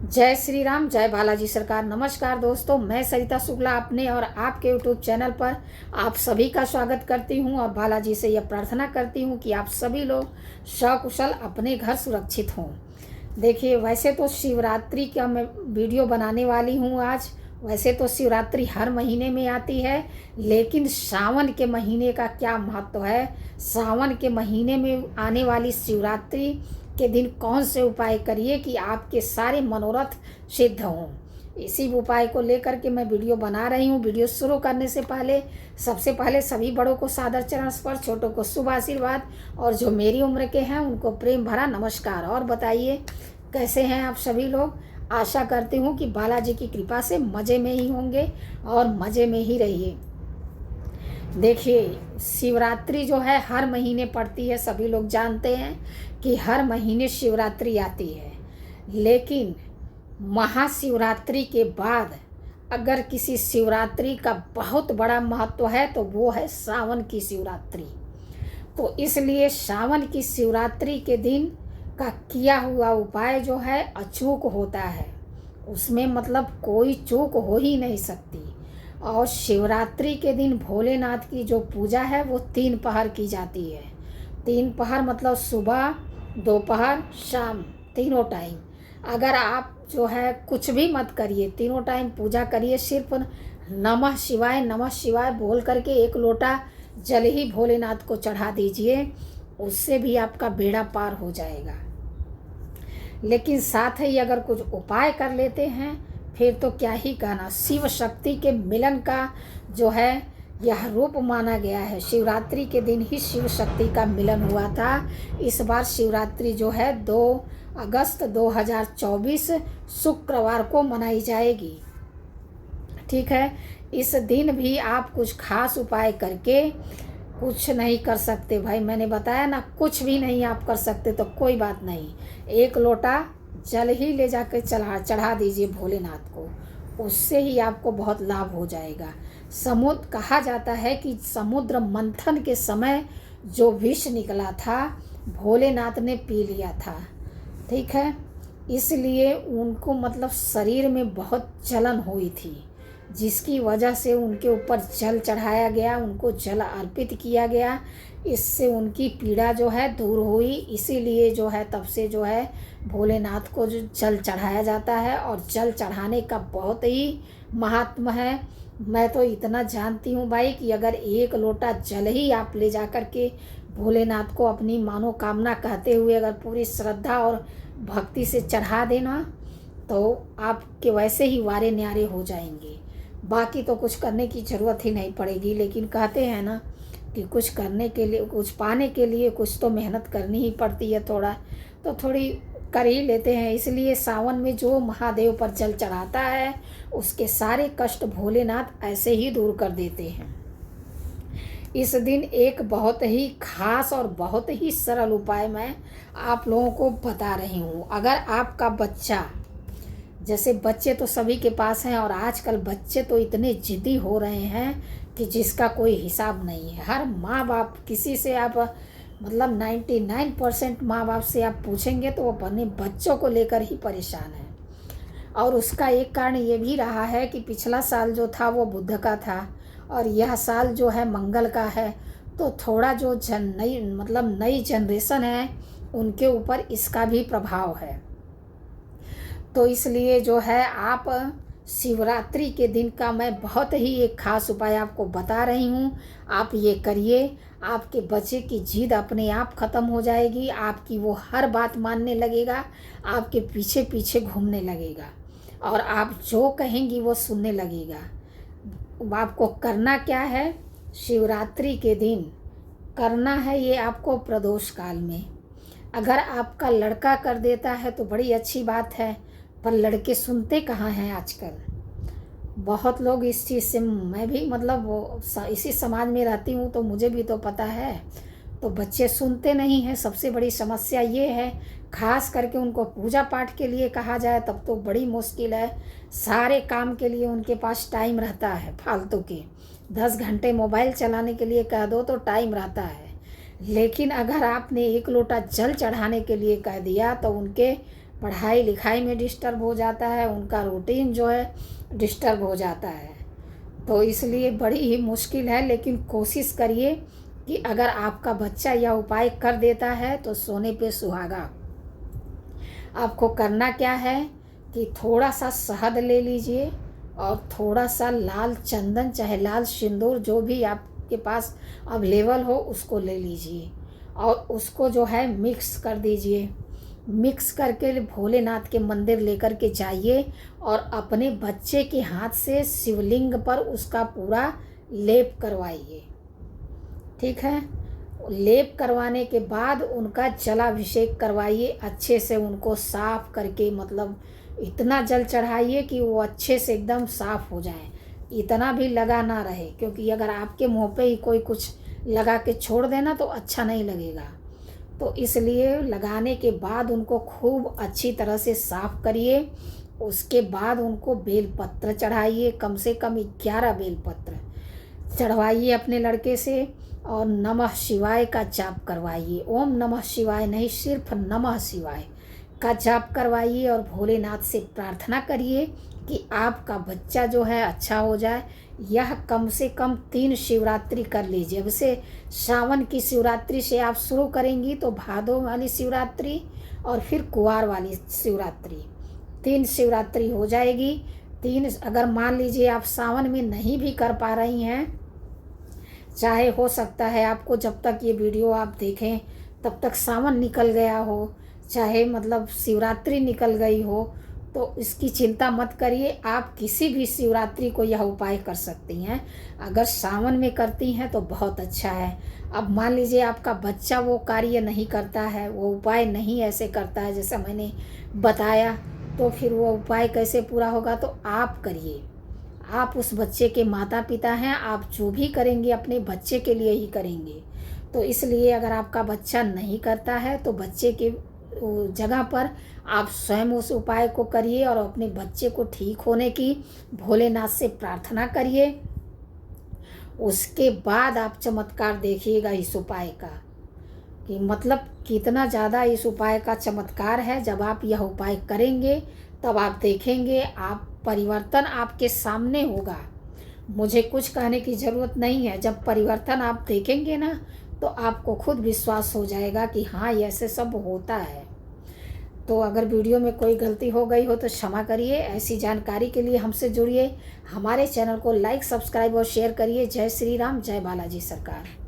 जय श्री राम, जय बालाजी सरकार। नमस्कार दोस्तों, मैं सरिता शुक्ला अपने और आपके यूट्यूब चैनल पर आप सभी का स्वागत करती हूं और बालाजी से यह प्रार्थना करती हूं कि आप सभी लोग सकुशल अपने घर सुरक्षित हों। देखिए, वैसे तो शिवरात्रि का मैं वीडियो बनाने वाली हूं आज। वैसे तो शिवरात्रि हर महीने में आती है, लेकिन सावन के महीने का क्या महत्व है। सावन के महीने में आने वाली शिवरात्रि के दिन कौन से उपाय करिए कि आपके सारे मनोरथ सिद्ध हों। इसी उपाय को लेकर के मैं वीडियो बना रही हूँ। वीडियो शुरू करने से पहले सबसे पहले सभी बड़ों को सादर चरण स्पर्श, छोटों को शुभ आशीर्वाद और जो मेरी उम्र के हैं उनको प्रेम भरा नमस्कार। और बताइए कैसे हैं आप सभी लोग। आशा करती हूँ कि बालाजी की कृपा से मज़े में ही होंगे और मज़े में ही रहिए। देखिए, शिवरात्रि जो है हर महीने पड़ती है। सभी लोग जानते हैं कि हर महीने शिवरात्रि आती है, लेकिन महाशिवरात्रि के बाद अगर किसी शिवरात्रि का बहुत बड़ा महत्व है तो वो है सावन की शिवरात्रि। तो इसलिए सावन की शिवरात्रि के दिन का किया हुआ उपाय जो है अचूक होता है, उसमें मतलब कोई चूक हो ही नहीं सकती। और शिवरात्रि के दिन भोलेनाथ की जो पूजा है वो 3 पहर की जाती है। 3 पहर मतलब सुबह, दोपहर, शाम, तीनों टाइम। अगर आप जो है कुछ भी मत करिए, तीनों टाइम पूजा करिए। सिर्फ नमः शिवाय बोल करके 1 लोटा जल ही भोलेनाथ को चढ़ा दीजिए, उससे भी आपका बेड़ा पार हो जाएगा। लेकिन साथ ही अगर कुछ उपाय कर लेते हैं फिर तो क्या ही कहना। शिव शक्ति के मिलन का जो है यह रूप माना गया है। शिवरात्रि के दिन ही शिव शक्ति का मिलन हुआ था। इस बार शिवरात्रि जो है 2 अगस्त 2024 शुक्रवार को मनाई जाएगी। ठीक है, इस दिन भी आप कुछ खास उपाय करके कुछ नहीं कर सकते भाई। मैंने बताया ना, कुछ भी नहीं आप कर सकते तो कोई बात नहीं। 1 लोटा जल ही ले जाकर चढ़ा दीजिए भोलेनाथ को, उससे ही आपको बहुत लाभ हो जाएगा। समुद्र कहा जाता है कि समुद्र मंथन के समय जो विष निकला था भोलेनाथ ने पी लिया था। ठीक है, इसलिए उनको मतलब शरीर में बहुत जलन हुई थी, जिसकी वजह से उनके ऊपर जल चढ़ाया गया, उनको जल अर्पित किया गया। इससे उनकी पीड़ा जो है दूर हुई। इसीलिए जो है तब से जो है भोलेनाथ को जो जल चढ़ाया जाता है और जल चढ़ाने का बहुत ही महात्मा है। मैं तो इतना जानती हूँ भाई कि अगर 1 लोटा जल ही आप ले जा कर के भोलेनाथ को अपनी मनोकामना कहते हुए अगर पूरी श्रद्धा और भक्ति से चढ़ा देना तो आपके वैसे ही वारे न्यारे हो जाएंगे। बाकी तो कुछ करने की ज़रूरत ही नहीं पड़ेगी। लेकिन कहते हैं ना कि कुछ करने के लिए, कुछ पाने के लिए कुछ तो मेहनत करनी ही पड़ती है। थोड़ी कर ही लेते हैं। इसलिए सावन में जो महादेव पर जल चढ़ाता है उसके सारे कष्ट भोलेनाथ ऐसे ही दूर कर देते हैं। इस दिन एक बहुत ही खास और बहुत ही सरल उपाय मैं आप लोगों को बता रही हूँ। अगर आपका बच्चा, जैसे बच्चे तो सभी के पास हैं और आजकल बच्चे तो इतने जिद्दी हो रहे हैं कि जिसका कोई हिसाब नहीं है। हर माँ बाप, किसी से आप मतलब 99% माँ बाप से आप पूछेंगे तो वो अपने बच्चों को लेकर ही परेशान है। और उसका एक कारण ये भी रहा है कि पिछला साल जो था वो बुध का था और यह साल जो है मंगल का है। तो थोड़ा जो नई जनरेशन है उनके ऊपर इसका भी प्रभाव है। तो इसलिए जो है आप शिवरात्रि के दिन का मैं बहुत ही एक खास उपाय आपको बता रही हूँ। आप ये करिए, आपके बच्चे की जिद अपने आप ख़त्म हो जाएगी। आपकी वो हर बात मानने लगेगा, आपके पीछे पीछे घूमने लगेगा और आप जो कहेंगी वो सुनने लगेगा। आपको करना क्या है, शिवरात्रि के दिन करना है ये आपको प्रदोष काल में। अगर आपका लड़का कर देता है तो बड़ी अच्छी बात है, पर लड़के सुनते कहाँ हैं आजकल। बहुत लोग इस चीज़ से, मैं भी मतलब इसी समाज में रहती हूँ तो मुझे भी तो पता है, तो बच्चे सुनते नहीं हैं। सबसे बड़ी समस्या ये है, खास करके उनको पूजा पाठ के लिए कहा जाए तब तो बड़ी मुश्किल है। सारे काम के लिए उनके पास टाइम रहता है फालतू के। 10 घंटे मोबाइल चलाने के लिए कह दो तो टाइम रहता है, लेकिन अगर आपने 1 लोटा जल चढ़ाने के लिए कह दिया तो उनके पढ़ाई लिखाई में डिस्टर्ब हो जाता है, उनका रूटीन जो है डिस्टर्ब हो जाता है। तो इसलिए बड़ी ही मुश्किल है, लेकिन कोशिश करिए कि अगर आपका बच्चा यह उपाय कर देता है तो सोने पे सुहागा। आपको करना क्या है कि थोड़ा सा शहद ले लीजिए और थोड़ा सा लाल चंदन चाहे लाल सिंदूर जो भी आपके पास अवेलेबल हो उसको ले लीजिए और उसको जो है मिक्स कर दीजिए। मिक्स करके भोलेनाथ के मंदिर लेकर के जाइए और अपने बच्चे के हाथ से शिवलिंग पर उसका पूरा लेप करवाइए। ठीक है, लेप करवाने के बाद उनका जलाभिषेक करवाइए, अच्छे से उनको साफ करके, मतलब इतना जल चढ़ाइए कि वो अच्छे से एकदम साफ हो जाए, इतना भी लगा ना रहे, क्योंकि अगर आपके मुंह पे ही कोई कुछ लगा के छोड़ देना तो अच्छा नहीं लगेगा। तो इसलिए लगाने के बाद उनको खूब अच्छी तरह से साफ करिए। उसके बाद उनको बेलपत्र चढ़ाइए, कम से कम 11 बेलपत्र चढ़वाइए अपने लड़के से और नमः शिवाय का जाप करवाइए। ओम नमः शिवाय नहीं, सिर्फ नमः शिवाय का जाप करवाइए और भोलेनाथ से प्रार्थना करिए कि आपका बच्चा जो है अच्छा हो जाए। यह कम से कम 3 शिवरात्रि कर लीजिए। अब से सावन की शिवरात्रि से आप शुरू करेंगी तो भादो वाली शिवरात्रि और फिर कुवार वाली शिवरात्रि, 3 शिवरात्रि हो जाएगी। 3 अगर मान लीजिए आप सावन में नहीं भी कर पा रही हैं, चाहे हो सकता है आपको जब तक ये वीडियो आप देखें तब तक सावन निकल गया हो, चाहे मतलब शिवरात्रि निकल गई हो, तो इसकी चिंता मत करिए। आप किसी भी शिवरात्रि को यह उपाय कर सकती हैं। अगर सावन में करती हैं तो बहुत अच्छा है। अब मान लीजिए आपका बच्चा वो कार्य नहीं करता है, वो उपाय नहीं ऐसे करता है जैसा मैंने बताया, तो फिर वो उपाय कैसे पूरा होगा? तो आप करिए। आप उस बच्चे के माता पिता हैं, आप जो भी करेंगे अपने बच्चे के लिए ही करेंगे। तो इसलिए अगर आपका बच्चा नहीं करता है तो बच्चे के जगह पर आप स्वयं उस उपाय को करिए और अपने बच्चे को ठीक होने की भोलेनाथ से प्रार्थना करिए। उसके बाद आप चमत्कार देखिएगा इस उपाय का, कि मतलब कितना ज़्यादा इस उपाय का चमत्कार है। जब आप यह उपाय करेंगे तब आप देखेंगे, आप परिवर्तन आपके सामने होगा। मुझे कुछ कहने की ज़रूरत नहीं है। जब परिवर्तन आप देखेंगे ना तो आपको खुद विश्वास हो जाएगा कि हाँ, ऐसे सब होता है। तो अगर वीडियो में कोई गलती हो गई हो तो क्षमा करिए। ऐसी जानकारी के लिए हमसे जुड़िए, हमारे चैनल को लाइक, सब्सक्राइब और शेयर करिए। जय श्री राम, जय बालाजी सरकार।